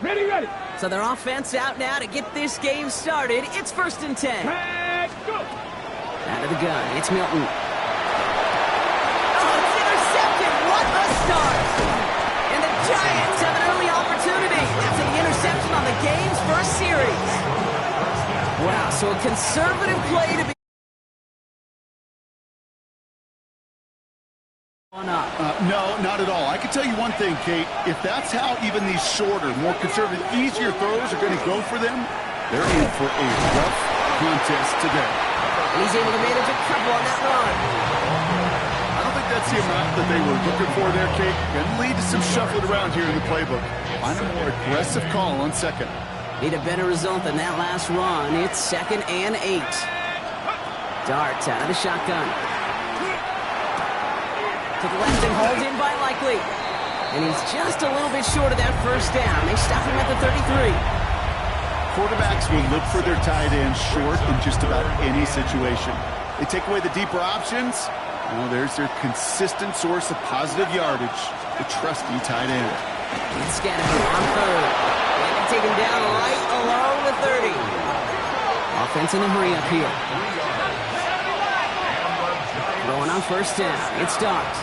Ready, ready. So their offense out now to get this game started. It's 1st and 10. Let's go. Out of the gun, it's Milton. Oh, it's intercepted. What a start. And the Giants have an early opportunity after the interception on the game's first series. Wow, so a conservative play to be on up. No, not at all. I can tell you one thing, Kate. If that's how even these shorter, more conservative, easier throws are going to go for them, they're in for a rough contest today. And he's able to manage a couple on that run. I don't think that's the amount that they were looking for there, Kate. Going to lead to some shuffling around here in the playbook. Find a more aggressive call on second. Need a better result than that last run. It's 2nd and 8. Darts out of the shotgun. To the left and hauled in by Likely. And he's just a little bit short of that first down. They stop him at the 33. Quarterbacks will look for their tight end short in just about any situation. They take away the deeper options. Well, there's their consistent source of positive yardage, the trusty tight end. It's Scannable on 3rd. And they take him down right along the 30. Offense in a hurry up here. Going on 1st down. It's Dart.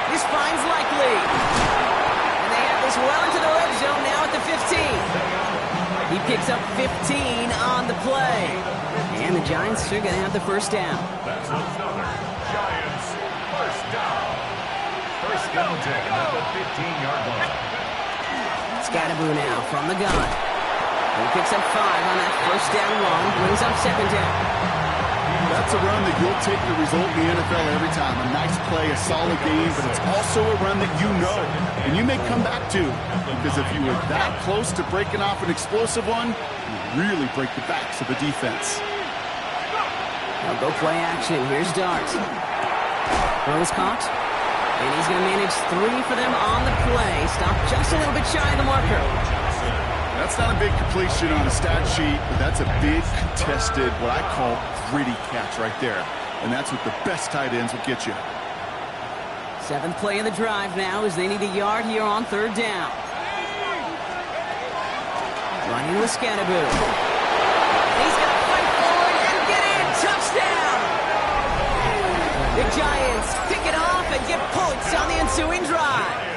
This finds Likely. And they have this well into the red zone now at the 15. He picks up 15 on the play. And the Giants are going to have the first down. That's another Giants first down. First down taken at the 15-yard line. Scatterboo now from the gun. He picks up 5 on that first down run. Brings up 2nd down. That's a run that you'll take the result in the NFL every time. A nice play, a solid game, but it's also a run that you know and you may come back to. Because if you were that close to breaking off an explosive one, you really break the backs of the defense. Now go play action. Here's Dart. Throws caught. And he's going to manage 3 for them on the play. Stop just a little bit shy of the marker. That's not a big completion on a stat sheet, but that's a big contested, what I call gritty catch right there. And that's what the best tight ends will get you. 7th play of the drive now as they need a yard here on 3rd down. Running with Scannaboo. He's going to fight forward and get in. Touchdown! The Giants pick it off and get points on the ensuing drive.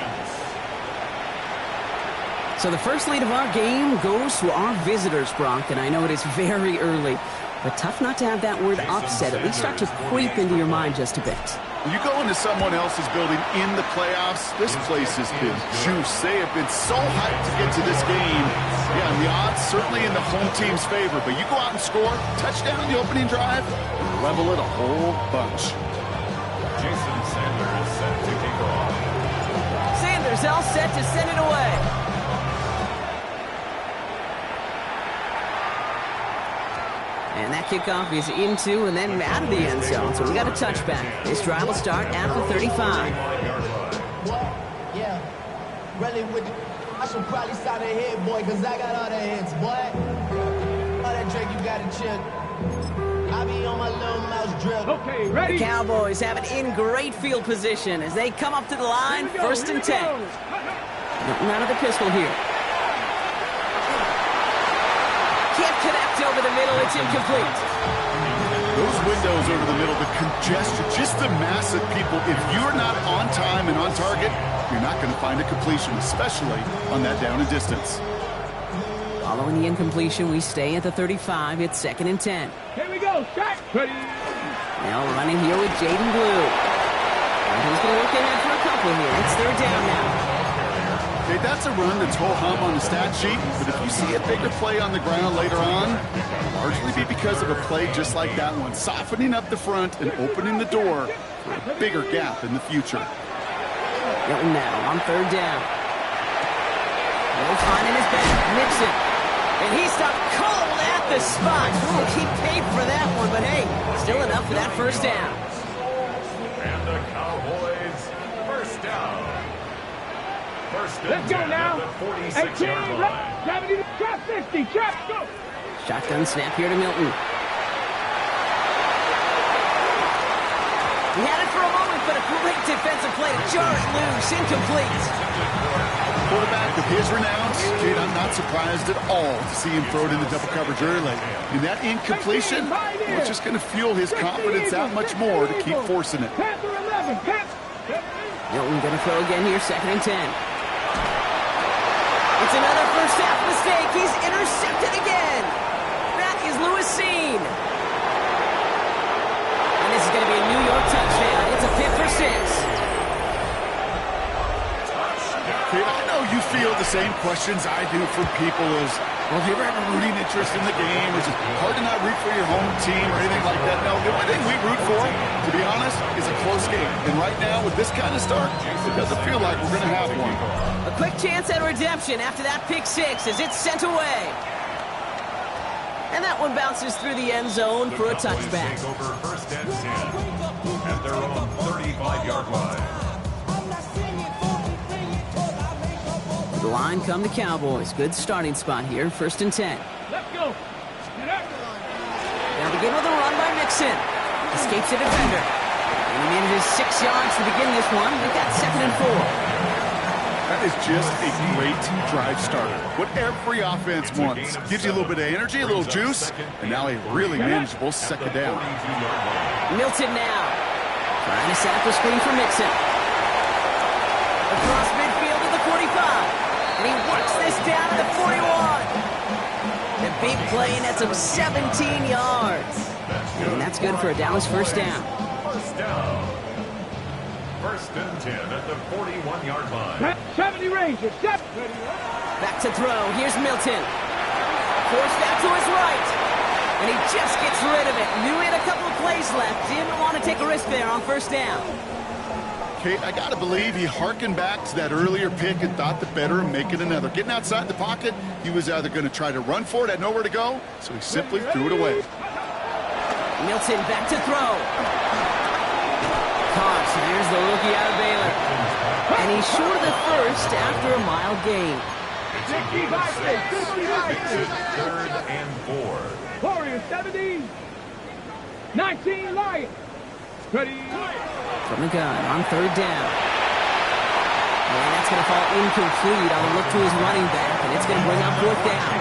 So the first lead of our game goes to our visitors, Brock, and I know it is very early, but tough not to have that word upset at least start to creep into your mind just a bit. You go into someone else's building in the playoffs, this place has been juice. They have been so hyped to get to this game. Yeah, and the odds certainly in the home team's favor, but you go out and score, touchdown in the opening drive, and level it a whole bunch. Jason Sanders set to kick off. Sanders all set to send it away. And that kickoff is into and then out of the end zone. So we got a touchback. This drive will start at the 35. Yeah. Really, I should probably sign a hit, boy, because I got all the hits, boy. All that drink, you got to chill. I be on my little mouse drill. Okay, ready. The Cowboys have it in great field position as they come up to the line. 1st and 10. Nothing out of the pistol here. Can't connect over the middle. It's incomplete. Those windows over the middle, the congestion, just the mass of people. If you're not on time and on target, you're not going to find a completion, especially on that down and distance. Following the incompletion, we stay at the 35. It's 2nd and 10. Here we go. Shot. Ready. Now running here with Jaden Blue. And he's going to look ahead for a couple here. It's 3rd down now. Okay, that's a run that's ho-hum on the stat sheet, but if you see a bigger play on the ground later on, it'll largely be because of a play just like that one, softening up the front and opening the door for a bigger gap in the future. Milton now on 3rd down. Will find in his back, Nixon. And he stopped cold at the spot. Ooh, he paid for that one, but hey, still enough for that first down. And the Cowboys first down. Let's go now. 18, gravity to trap 50, trap, go. Shotgun snap here to Milton. He had it for a moment, but a great defensive play to jar it loose, incomplete. Quarterback with his renown, Kate, I'm not surprised at all to see him throw it into double coverage early. And that incompletion, well, it's just going to fuel his confidence that much more to keep forcing it. Milton going to throw again here, 2nd and 10. It's another first half mistake. He's intercepted again. That is Lewis Seen. And this is going to be a New York touchdown. It's a 5th for 6. Kate, I know you feel the same questions I do from people as, well, do you ever have a rooting interest in the game? Or is it hard to not root for your home team or anything like that? No, the only thing we root for, to be honest, is a close game. And right now, with this kind of start, it doesn't feel like we're going to have one. A quick chance at redemption after that pick 6 as it's sent away. And that one bounces through the end zone for a touchback. Over 1st and 10 at their own 35-yard line. The line come to Cowboys. Good starting spot here. 1st and 10. Let's go. They'll begin with a run by Mixon. Escapes a defender. And he manages 6 yards to begin this one. They've got 2nd and 4. That is just a great drive starter. What every offense wants. Gives you a little bit of energy, a little juice, and now a really manageable 2nd down. Milton now. Trying to set up the screen for Mixon. Across midfield to the 45. And he works this down to the 41. The big play nets him 17 yards. And that's good for a Dallas 1st down. 1st down. 1st and 10 at the 41-yard line. 70 Rangers. Back to throw. Here's Milton. Forced out to his right. And he just gets rid of it. Knew he had a couple of plays left. Didn't want to take a risk there on 1st down. Okay, I got to believe he hearkened back to that earlier pick and thought the better of making another. Getting outside the pocket, he was either going to try to run for it, had nowhere to go, so he simply threw it away. Milton back to throw. Caught. Here's the rookie out of Baylor. And he's short of the 1st after a mile gain. It's a gain of 6. Makes it 3rd and 4. Warriors 70. 19 Lions. Ready. From the gun on 3rd down. And that's going to fall incomplete on a look to his running back, and it's going to bring up 4th down.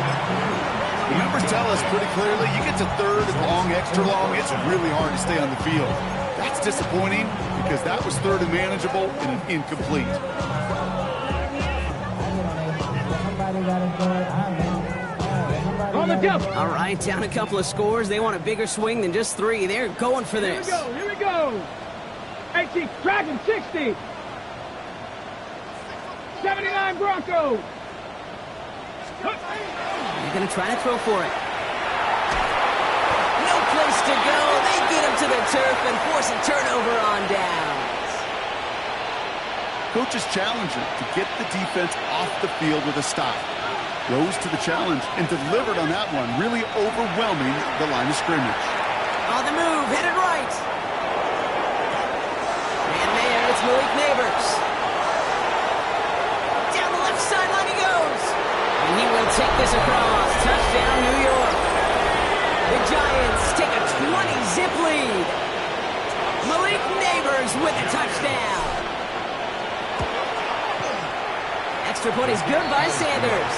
The numbers tell us pretty clearly, you get to 3rd and long, extra long, it's really hard to stay on the field. That's disappointing because that was 3rd and manageable and an incomplete. On the jump. All right, down a couple of scores. They want a bigger swing than just 3. They're going for this. Here we go. 18, Dragon 60. 79 Broncos. They're going to try to throw for it. No place to go. They get him to the turf and force a turnover on downs. Coach's challenger to get the defense off the field with a stop. Rose to the challenge and delivered on that one, really overwhelming the line of scrimmage. On the move, headed right. And there, it's Malik Neighbors. Down the left sideline he goes. And he will take this across. Touchdown, New York. The Giants take a 20-zip lead. Malik Neighbors with a touchdown. Extra point is good by Sanders.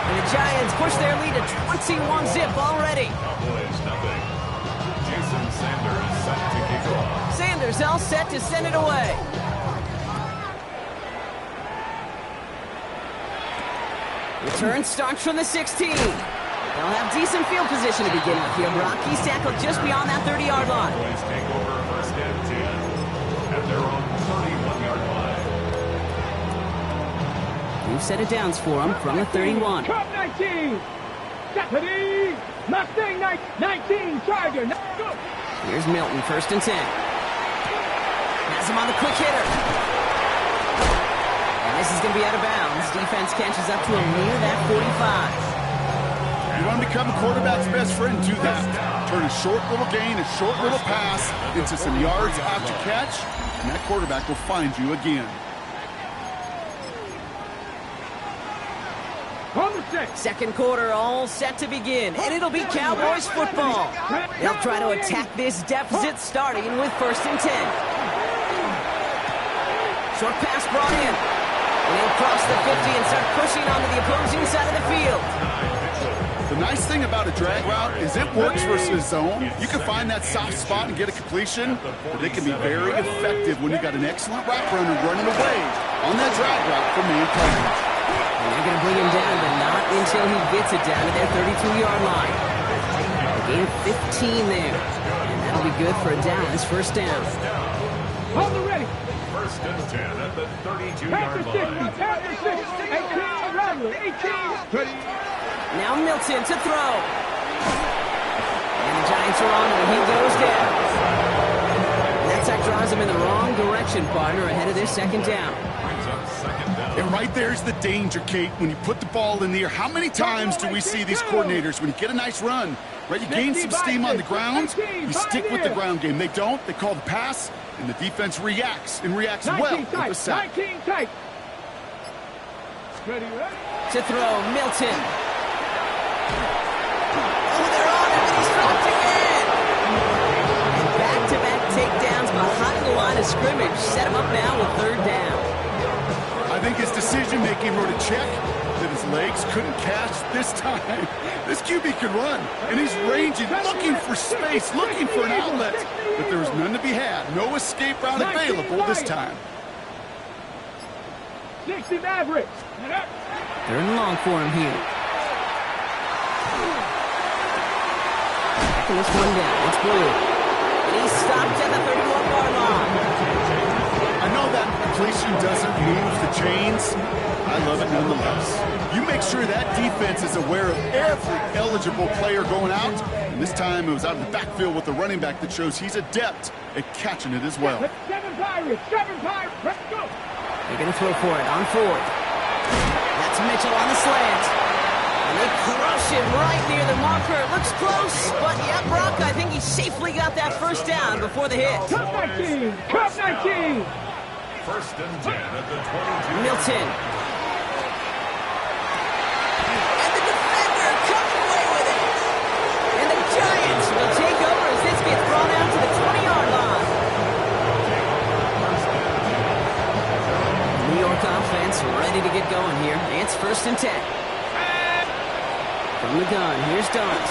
And the Giants push their lead to 21-zip already. Cowboys nothing. Jason Sanders set to kick off. Sanders all set to send it away. Return starts from the 16. They'll have decent field position to begin with here, Brock. He's tackled just beyond that 30-yard line. Cowboys take over 1st and 10 at their own 31-yard line. New set of downs for him from the 31. Cup 19. Deputy. Mustang 19. Charger. Go. Here's Milton, 1st and 10. Has him on the quick hitter. And this is going to be out of bounds. Defense catches up to him near that 45. You want to become a quarterback's best friend, do that. Turn a short little gain, a short little pass into some yards after catch, and that quarterback will find you again. On the 6. 2nd quarter all set to begin, and it'll be Cowboys football. They'll try to attack this deficit starting with 1st and 10. Short pass brought in. And he'll cross the 50 and start pushing onto the opposing side of the field. The nice thing about a drag route is it works versus zone. You can find that soft spot and get a completion, but it can be very effective when you got an excellent route runner running away on that drag route for man coverage. And they're going to bring him down, but not until he gets it down to their 32-yard line. A gain of 15 there, and that'll be good for a down. It's first down. Hold it ready. First and 10 at the 32-yard line. 18. Now Milton to throw. And the Giants are on him, and he goes down. And that sack draws him in the wrong direction, partner, ahead of their second down. And right there's the danger, Kate, when you put the ball in the air. How many times do we see these coordinators, when you get a nice run, right, you gain some steam on the ground, you stick with the ground game. They don't. They call the pass, and the defense reacts, and reacts well with the sack. 19 tight. Ready. To throw, Milton. Oh, they're on him, and he's dropped again. And back-to-back takedowns behind the line of scrimmage. Set him up now with third down. I think his decision-making wrote a check that his legs couldn't catch this time. This QB can run, and he's ranging, looking for space, looking for an outlet. But there was none to be had. No escape route available this time. 60 Mavericks. They're in long for him here. Backing this one down. It's Blue. And he stopped at the 31-yard line. I know that completion doesn't move the chains. I love it nonetheless. You make sure that defense is aware of every eligible player going out. And this time it was out of the backfield with the running back that shows he's adept at catching it as well. 7 Pirates. Let's go. They're going to throw for it on fourth. That's Mitchell on the slant. And they crush him right near the marker. It looks close, but yeah, Brock, I think he safely got that first down before the hit. Cup 19. Cup 19. First and 10 at the 22. Milton. And the defender comes away with it. And the Giants will take over as this gets thrown out to the 20-yard line. New York offense ready to get going here. It's first and 10. From the gun, here's Dart.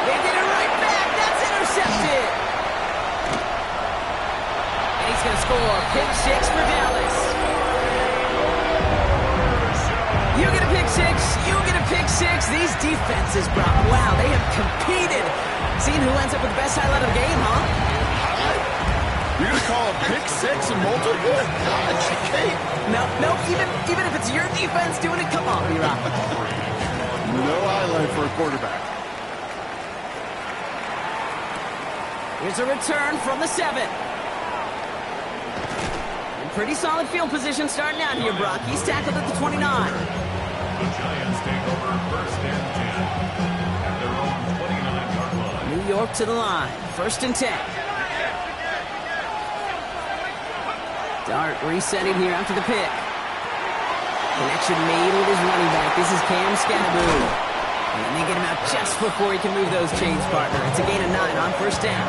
They did it right back. That's intercepted. And he's going to score. Pick six for Dallas. You get a pick six. You get a pick six. These defenses, Brock, wow, they have competed. Seeing who ends up with the best highlight of the game, huh? You're going to call a pick six and multiple? Gosh, Kate. No, even if it's your defense doing it, come on, B-Rock. No highlight for a quarterback. Here's a return from the 7. And pretty solid field position starting out here, Brock. He's tackled at the 29. The Giants take over first and 10 at their own 29-yard line. New York to the line. First and 10. Dart resetting here after the pick. Connection made with his running back. This is Cam Scatteroo. And then they get him out just before he can move those chains, partner. It's a gain of 9 on first down.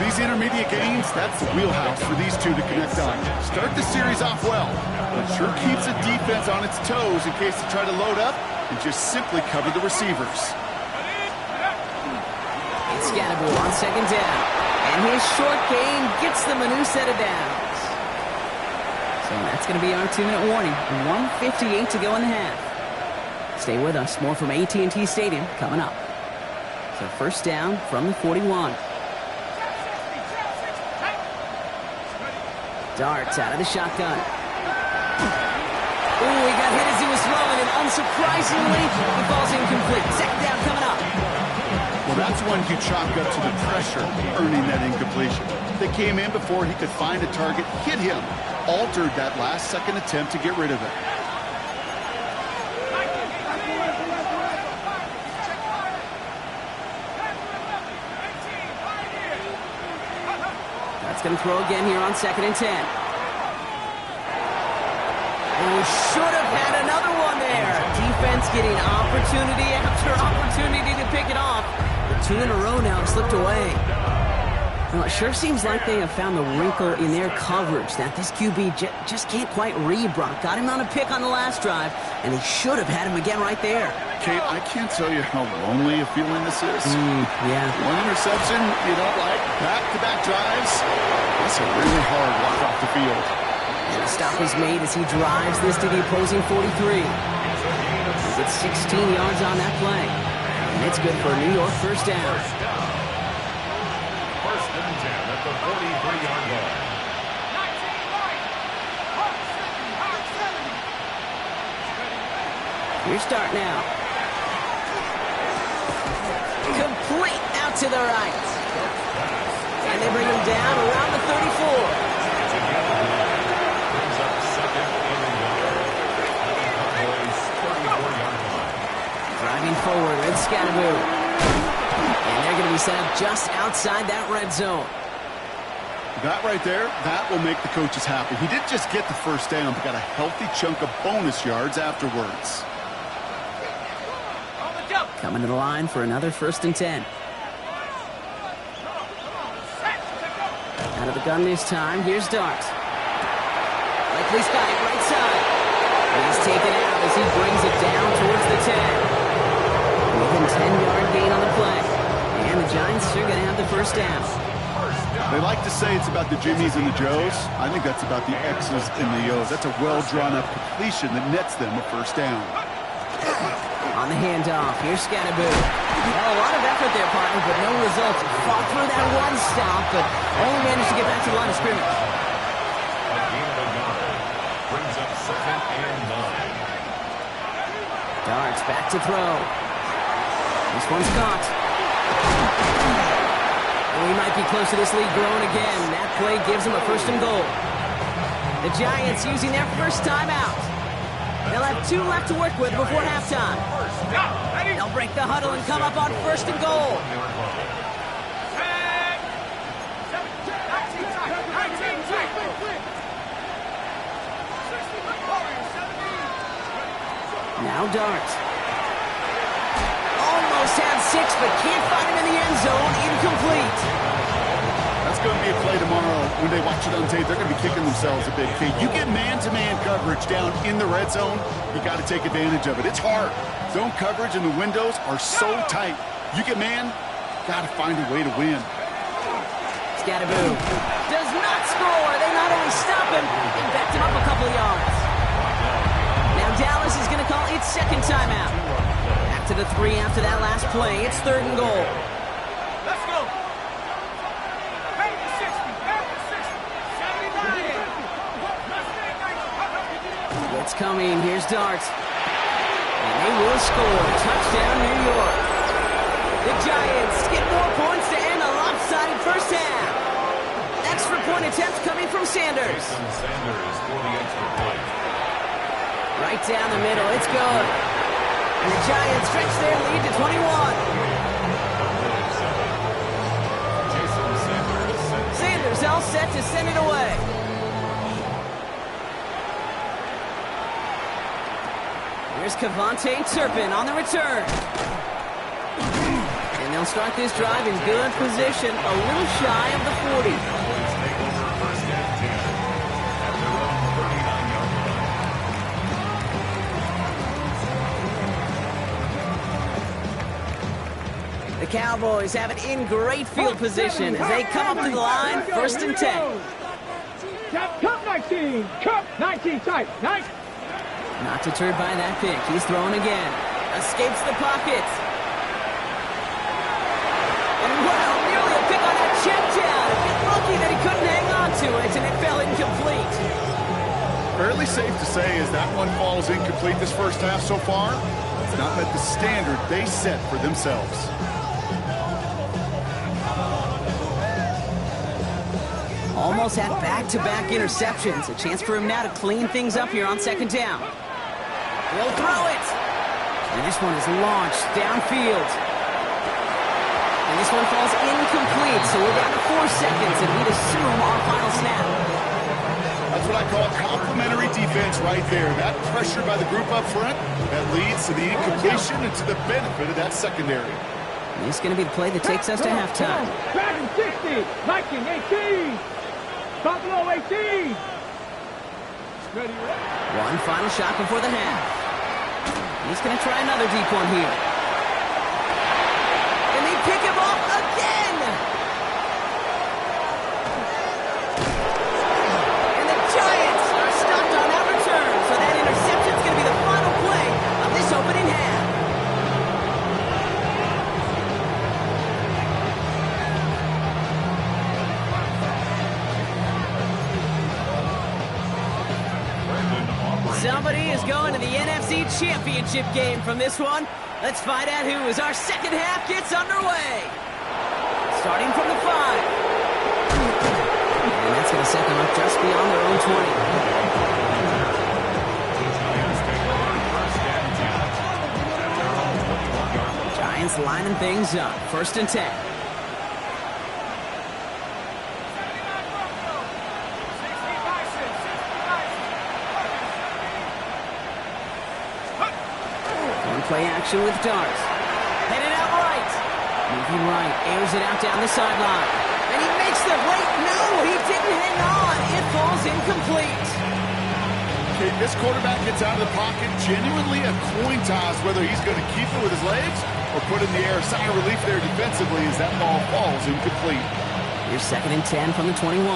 These intermediate gains, that's the wheelhouse for these two to connect on. Start the series off well, but sure keeps the defense on its toes in case they try to load up and just simply cover the receivers. It's Scatteroo on second down. And his short gain gets them a new set of downs. So that's going to be our 2-minute warning. 1:58 to go in the half. Stay with us. More from AT&T Stadium coming up. So first down from the 41. Darts out of the shotgun. Ooh, he got hit as he was throwing, and unsurprisingly, he falls incomplete. Second down coming up. Well, that's when you chalk up to the pressure earning that incompletion. They came in before he could find a target, hit him, altered that last-second attempt to get rid of it. That's going to throw again here on second and 10. And should have had another one there. Defense getting opportunity after opportunity to pick it off. But 2 in a row now slipped away. Well, it sure seems like they have found the wrinkle in their coverage that this QB just can't quite read Brock. Got him on a pick on the last drive, and they should have had him again right there. Kate, I can't tell you how lonely a feeling this is. Yeah. One interception you don't like, back-to-back drives. That's a really hard walk off the field. And the stop is made as he drives this to the opposing 43. He gets 16 yards on that play. And it's good for a New York first down. First and 10 at the 43-yard line. Your start now. Complete out to the right. And they bring him down around the 34. Brings up second and 34-yard line. Driving forward, Red Scatteroo. And they're going to be set up just outside that red zone. That right there, that will make the coaches happy. He didn't just get the first down, but got a healthy chunk of bonus yards afterwards. Coming to the line for another first and 10. Out of the gun this time, here's Dart. Likely's got it right side. And he's taken out as he brings it down towards the 10. Within 10-yard gain on the play. And the Giants are going to have the first down. They like to say it's about the Jimmies and the Joes. I think that's about the X's and the O's. That's a well-drawn-up completion that nets them a first down. On the handoff, here's Scatteroo. Well, a lot of effort there, partner, but no results. Fought through that one stop, but only managed to get back to the line of scrimmage. A gain of a yard. Brings up second and 9. Darts back to throw. This one's caught. And we might be close to this lead growing again. That play gives them a first and goal. The Giants using their first timeout. They'll have 2 left to work with before halftime. They'll break the huddle and come up on first and goal. Now Dart. Almost had 6, but can't find him in the end zone. Incomplete. That's going to be a play tomorrow. When they watch it on tape, they're going to be kicking themselves a bit. Kate, you get man-to-man coverage down in the red zone, you got to take advantage of it. It's hard. Zone coverage and the windows are so tight. You get man, got to find a way to win. Scatteroo does not score. They not only stop him, they backed him up a couple of yards. Now Dallas is going to call its second timeout. Back to the 3 after that last play. It's third and goal. Let's go. It's coming. Here's Dart. And they will score. Touchdown, New York. The Giants get more points to end a lopsided first half. Extra point attempt coming from Sanders. Sanders for the extra point. Right down the middle. It's good. And the Giants stretch their lead to 21. Sanders all set to send it away. Here's Kevontae Turpin on the return. And they'll start this drive in good position, a little shy of the 40. The Cowboys have it in great field position as they come up to the line, first and 10. Cup 19, Cup 19 tight, nice. Not deterred by that pick. He's throwing again. Escapes the pocket. And wow, nearly a pick on that check down. A bit lucky that he couldn't hang on to it, and it fell incomplete. Fairly safe to say as that one falls incomplete this first half so far, it's not met the standard they set for themselves. Almost had back-to-back interceptions. A chance for him now to clean things up here on second down. He'll throw it. And this one is launched downfield. And this one falls incomplete, so we're down to 4 seconds, and we'd assume our final snap. That's what I call complimentary defense right there. That pressure by the group up front, that leads to the incompletion and to the benefit of that secondary. This is going to be the play that takes us to halftime. Dragon 60, Viking 18, Buffalo 18. Ready, One final shot before the half. He's going to try another deep one here. And they pick him off again! And the Giants are stopped on that return, so that interception is going to be the final play of this opening half. Somebody is going to the NFC Championship game from this one. Let's find out who as our second half gets underway. Starting from the 5. And that's going to set them up just beyond their own 20. Giants lining things up. 1st and 10. Play action with Darts. Headed out right. Moving right. Airs it out down the sideline. And he makes the wait. No, he didn't hang on. It falls incomplete. Okay, this quarterback gets out of the pocket. Genuinely a coin toss whether he's going to keep it with his legs or put it in the air. Sigh of relief there defensively as that ball falls incomplete. Here's 2nd and 10 from the 21.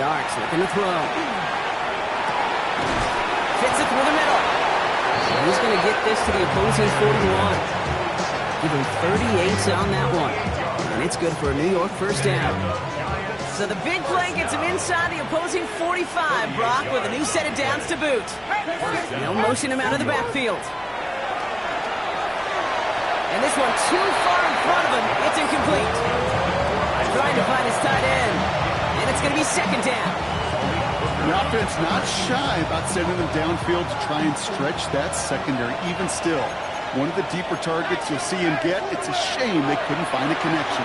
Darts looking to throw. Fits it through the middle. And he's going to get this to the opposing 41. Give him 38 on that one. And it's good for a New York 1st down. So the big play gets him inside the opposing 45, Brock, with a new set of downs to boot. They'll motion him out of the backfield. And this one too far in front of him. It's incomplete. Trying to find his tight end. And it's going to be 2nd down. The offense not shy about sending them downfield to try and stretch that secondary. Even still, one of the deeper targets you'll see him get. It's a shame they couldn't find a connection.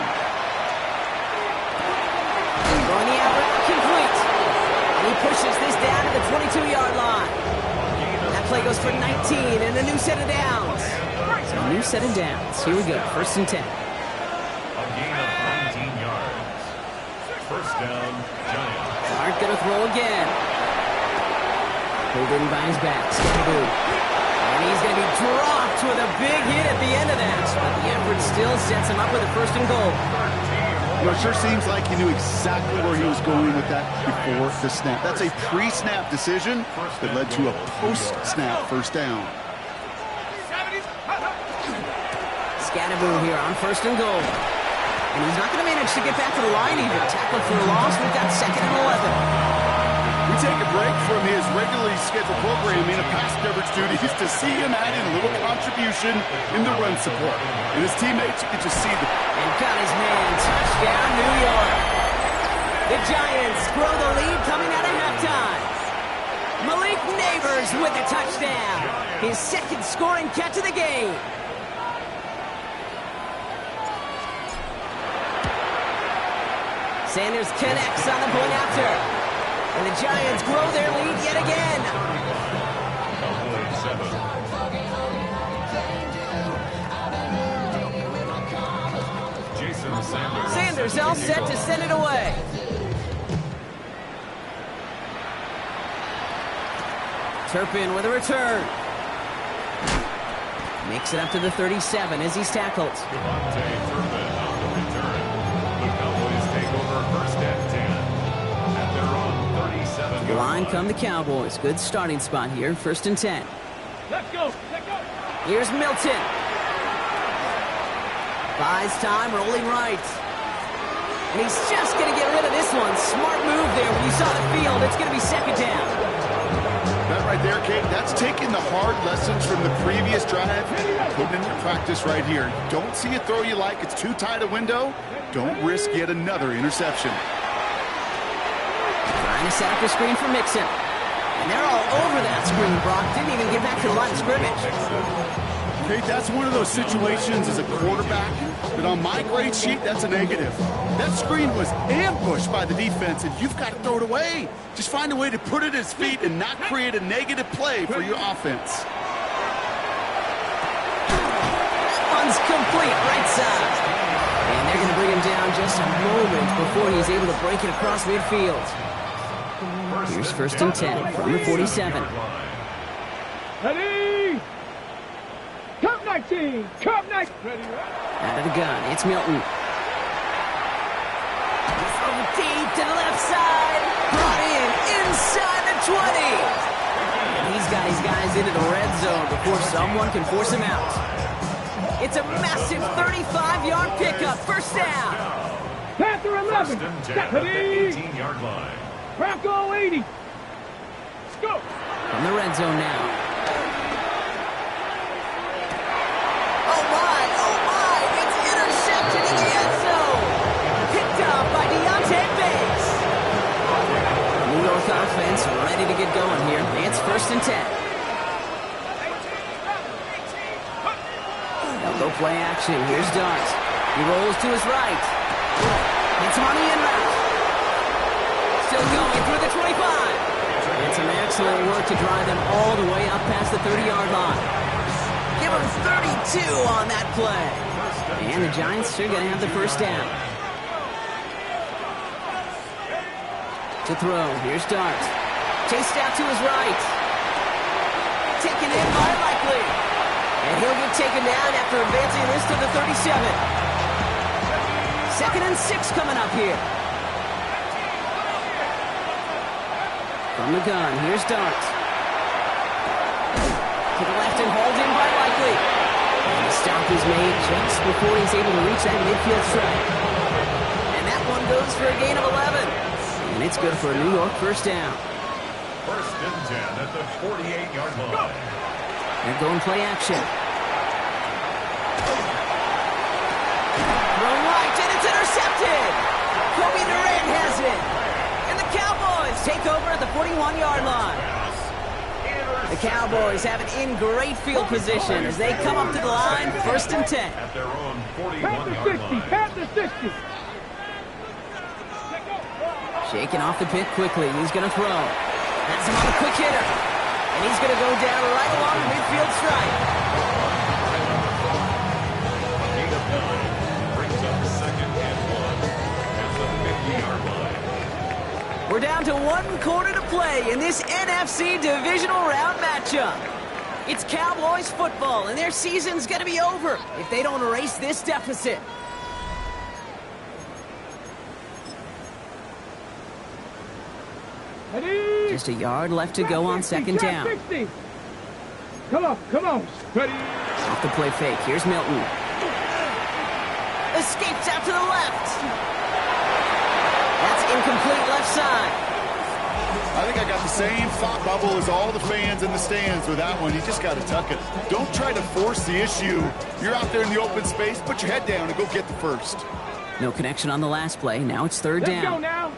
Going the out route, complete. And he pushes this down to the 22-yard line. That play goes for 19 and a new set of downs. So a new set of downs. Here we go, 1st and 10. A gain of 19 yards. 1st down, Giants. Aren't going to throw again. Pulled in by his back. Scatterboo. And he's going to be dropped with a big hit at the end of that. But the effort still sets him up with a 1st and goal. You know, it sure seems like he knew exactly where he was going with that before the snap. That's a pre-snap decision that led to a post-snap 1st down. Scatterboo here on 1st and goal. And he's not going to manage to get back to the line even. Tackled for a loss. We've got 2nd and 11. We take a break from his regularly scheduled programming of pass coverage duties to see him add in a little contribution in the run support. And his teammates, you can just see the... And got his man. Touchdown, New York. The Giants grow the lead coming out of halftime. Malik Neighbors with a touchdown. His 2nd scoring catch of the game. Sanders connects on the point after. And the Giants grow their lead yet again. Sanders all set to send it away. Turpin with a return. Makes it up to the 37 as he's tackled. The line come the Cowboys. Good starting spot here. 1st and 10. Let's go. Let's go. Here's Milton. Buys time, rolling right. And he's just going to get rid of this one. Smart move there when you saw the field. It's going to be 2nd down. That right there, Kate, that's taking the hard lessons from the previous drive and putting it into practice right here. Don't see a throw you like. It's too tight a window. Don't risk yet another interception. Trying to set up a screen for Mixon. And they're all over that screen, Brock. Didn't even get back to the line of scrimmage. Okay, that's one of those situations as a quarterback that on my grade sheet, that's a negative. That screen was ambushed by the defense, and you've got to throw it away. Just find a way to put it at his feet and not create a negative play for your offense. One's complete, right side. And they're going to bring him down just a moment before he's able to break it across midfield. Here's 1st and 10 from the 47. Ready! Cup 19! Cup 19! Out of the gun, it's Milton. He's over deep to the left side. Brought in inside the 20. And he's got his guys into the red zone before someone can force him out. It's a massive 35-yard pickup. 1st down. Panther 11. Ready? 18-yard line. Bronco 80. Let's go. From the red zone now. Oh my, it's intercepted in the end zone. Picked up by Deontay Bates. New York offense ready to get going here. It's 1st and 10. They'll go play action. Here's Dart. He rolls to his right. It's on the in route. Still going through the 25. And some excellent work to drive them all the way up past the 30-yard line. Give them 32 on that play. And the Giants are going to have the 1st down. To throw, here's Dart. Chased out to his right. Taken in by Likely. And he'll get taken down after advancing this to the 37. 2nd and 6 coming up here. From the gun, here's Dart. To the left and hauled in by Likely. And the stop is made just before he's able to reach that midfield strike. And that one goes for a gain of 11. And it's good for a New York 1st down. 1st and 10 at the 48-yard line. They're going play action. Throw right, and it's intercepted. Kobe Durant has it. And the Cowboys take over at the 41-yard line. The Cowboys have it in great field position as they come up to the line, 1st and 10. At their own Panther 41-yard 60. line. Panther 60. Shaking off the pick quickly. He's going to throw. That's him on a quick hitter. And he's going to go down right along the midfield stripe. Gain of 9 brings up 2nd and 1 at the 50-yard line. We're down to 1 quarter to play in this NFC divisional round matchup. It's Cowboys football, and their season's going to be over if they don't erase this deficit. Ready? Just a yard left to go on 2nd down. 60. Come on. Ready? Off the play fake. Here's Milton. Escapes out to the left. That's incomplete left side. I think I got the same thought bubble as all the fans in the stands with that one. You just got to tuck it. Don't try to force the issue. You're out there in the open space. Put your head down and go get the 1st. No connection on the last play. Now it's 3rd Let's go down. now.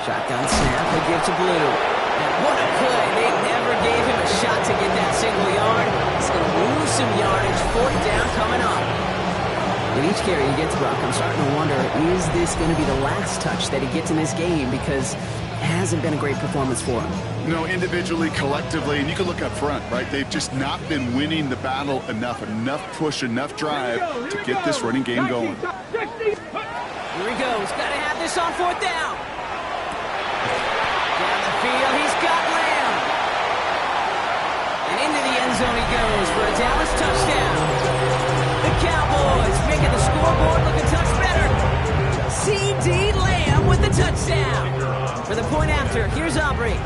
Shotgun snap. They give to Blue. And what a play. They never gave him a shot to get that single yard. He's going to lose some yardage. 4th down coming up. With each carry he gets, Brock, I'm starting to wonder, is this going to be the last touch that he gets in this game? Because it hasn't been a great performance for him. No, individually, collectively, and you can look up front, right? They've just not been winning the battle enough push, enough drive to get this running game going. Here he goes. Got to have this on 4th down. Down the field, he's got Lamb. And into the end zone he goes for a Dallas touchdown. The Cowboys making the scoreboard look a touch better. C.D. Lamb with the touchdown. For the point after, here's Aubrey.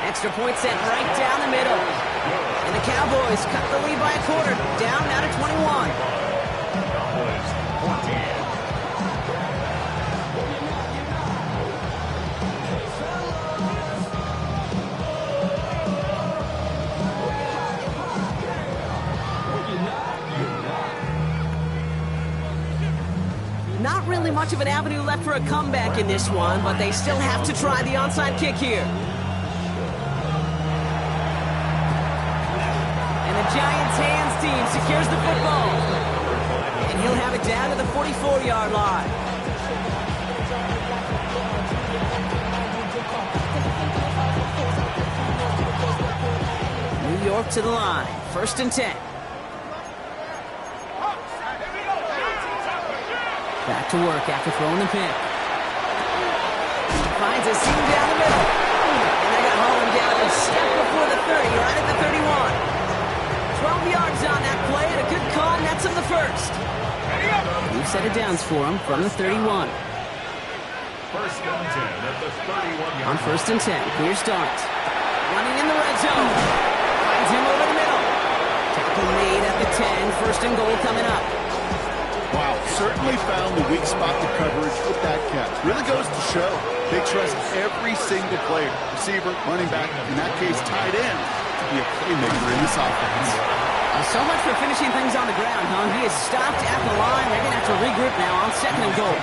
Extra point sent right down the middle. And the Cowboys cut the lead by a quarter. Down now to 21. Cowboys 14. Not really much of an avenue left for a comeback in this one, but they still have to try the onside kick here. the Giants' hands team secures the football. And he'll have it down to the 44-yard line. New York to the line. 1st and 10. Back to work after throwing the pick. Finds a seam down the middle. And they got Holland down a step before the 30, right at the 31. 12 yards on that play, and a good call, and that's on the 1st. New set of downs for him from the 31. 1st and 10 at the 31-yard On 1st and 10, clear start. Running in the red zone. Finds him over the middle. Tackle made at the 10. 1st and goal coming up. Wow, certainly found the weak spot to coverage with that catch. Really goes to show they trust every single player, receiver, running back, in that case tight end, to be a playmaker in this offense. So much for finishing things on the ground, huh? He is stopped at the line. They're going to have to regroup now on 2nd and goal.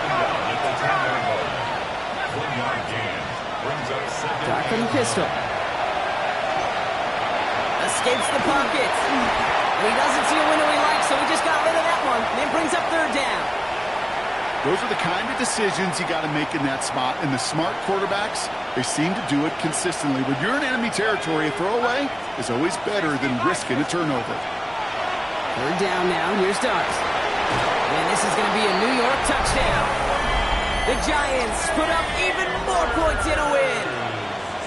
Dark from the pistol. Escapes the pocket. And he doesn't see a window he likes, so he just got rid of that one. And it brings up 3rd down. Those are the kind of decisions you got to make in that spot. And the smart quarterbacks, they seem to do it consistently. When you're in enemy territory, a throwaway is always better than risking a turnover. 3rd down now. Here's Darks. And this is going to be a New York touchdown. The Giants put up even more points in a win.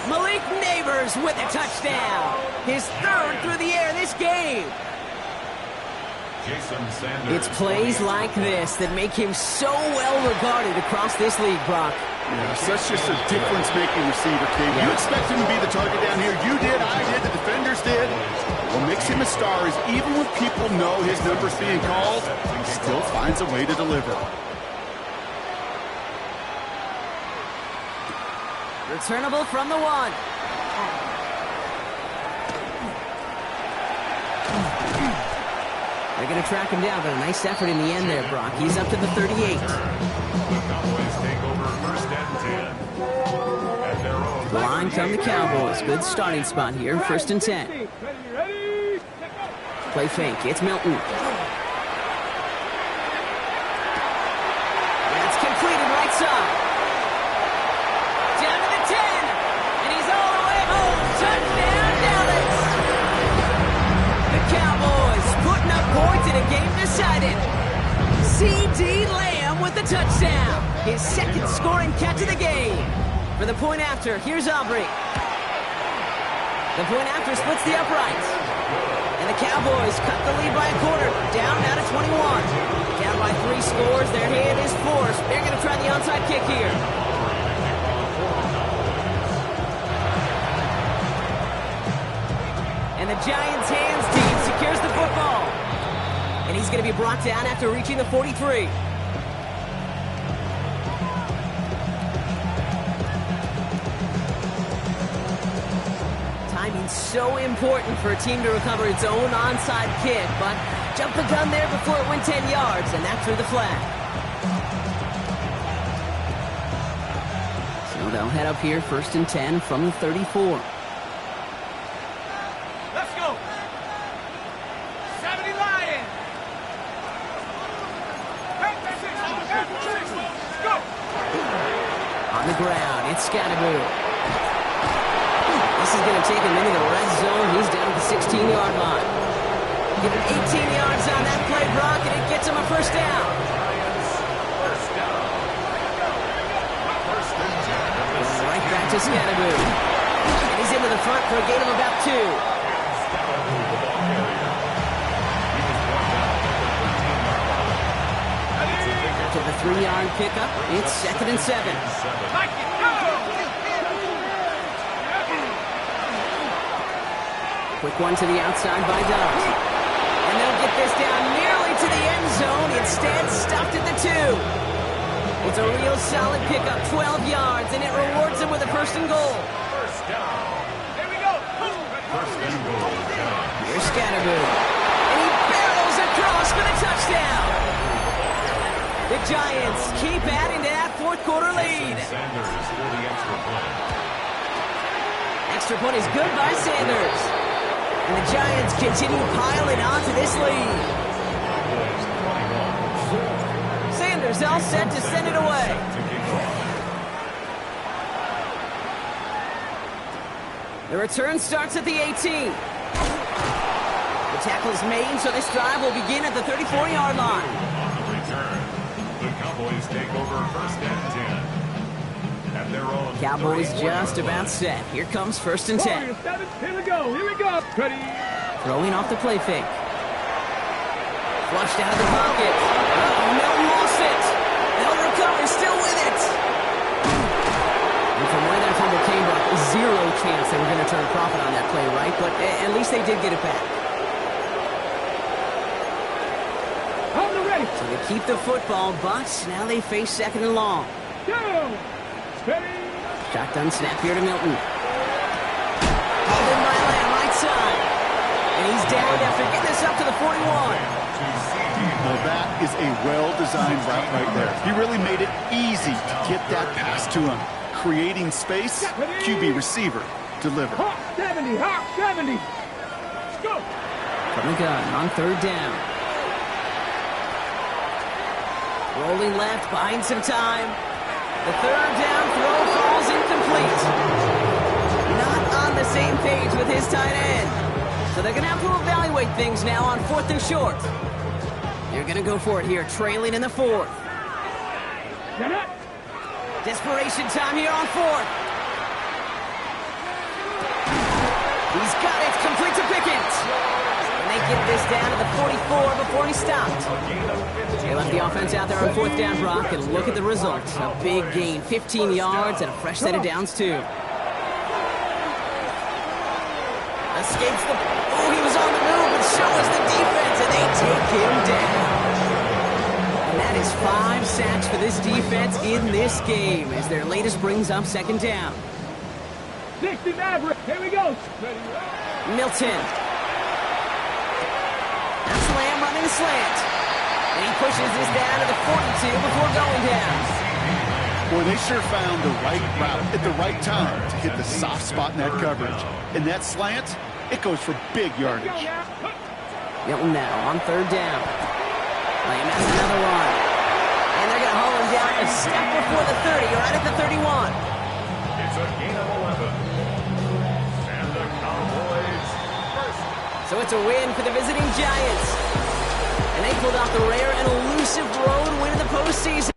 Malik Neighbors with a touchdown. His 3rd through the air this game. It's plays like this that make him so well regarded across this league, Brock. Yes, that's just a difference-making receiver, Kate. You expect him to be the target down here. You did, I did, the defenders did. What makes him a star is even when people know his number's being called, he still finds a way to deliver. Returnable from the 1. They're going to track him down, but a nice effort in the end there, Brock. He's up to the 38. The line come the Cowboys. Good starting spot here, 1st and 10. Play fake. It's Milton. That's completed right side. Down to the 10. And he's all the way home. Touchdown, Dallas. The Cowboys putting up points in a game decided. C.D. Lamb with the touchdown. His 2nd scoring catch of the game. For the point after, here's Aubrey. The point after splits the uprights. And the Cowboys cut the lead by a quarter. Down now to 21. Down by 3 scores. Their hand is forced. They're going to try the onside kick here. And the Giants' hands team secures the football. And he's going to be brought down after reaching the 43. Timing's so important for a team to recover its own onside kick, but jumped the gun there before it went 10 yards, and that threw the flag. So they'll head up here, 1st and 10 from the 34. Let's go. 70 Lions. Go. On the ground, it's Scatterboot. This is going to take him into the red zone. He's down at the 16-yard line. Give him 18 yards on that play, Brock, and it gets him a 1st down. Right back to Scatterboot. And he's into the front for a gain of about 2. After the 3-yard pickup, it's 2nd and 7. Quick one to the outside by Dobbs. And they'll get this down nearly to the end zone. Instead, stopped at the 2. It's a real solid pickup, 12 yards, and it rewards them with a 1st and goal. First down. Here we go. First and goal. Here's Scatterboot. And he barrels across for the touchdown. The Giants keep adding to that 4th quarter lead. Sanders for the extra point. Extra point is good by Sanders. And the Giants continue piling onto this lead. Sanders all set to send it away. The return starts at the 18. The tackle is made, so this drive will begin at the 34-yard line. On the return, the Cowboys take over first and 10. At their own Cowboys just about set. Here comes first and 10. Here we go. Here we go. Ready. Throwing off the play fake. Flushed out of the pocket. Milton lost it. They'll recover, still with it. And from where that fumble came back, zero chance they were going to turn a profit on that play, right? But at least they did get it back. So they keep the football, but now they face second and long. Go. Steady. Shotgun snap here to Milton. Called in by Lamb, right side. And he's down after getting this up to the 41. Well, that is a well-designed route right there. He really made it easy to get that pass to him. Creating space, QB receiver, deliver. Hawk 70, Hawk 70. Let's go. From the gun on third down. Rolling left, buying some time. The third down throw falls incomplete. Not on the same page with his tight end. So they're going to have to evaluate things now on fourth and short. They're going to go for it here, trailing in the fourth. Desperation time here on fourth. He's got it, complete to Pickens. And they get this down to the 44 before he stopped. They left the offense out there on fourth down, Brock, and look at the results. A big gain, 15 yards and a fresh set of downs, too. Escapes the... Oh, he was on the move, but so was the defense, and they take him down. And that is 5 sacks for this defense in this game, as their latest brings up second down. 60 Maverick, here we go. Milton. That's Lamb running a slant. And he pushes this down to the 42 before going down. Boy, they sure found the right route at the right time to hit the soft spot in that coverage. And that slant, it goes for big yardage. Milton now on third down. Lamb has another one. And they're going to haul him down a step before the 30, right at the 31. It's a gain of 11. And the Cowboys first. So it's a win for the visiting Giants. And they pulled off the rare and elusive road win in the postseason.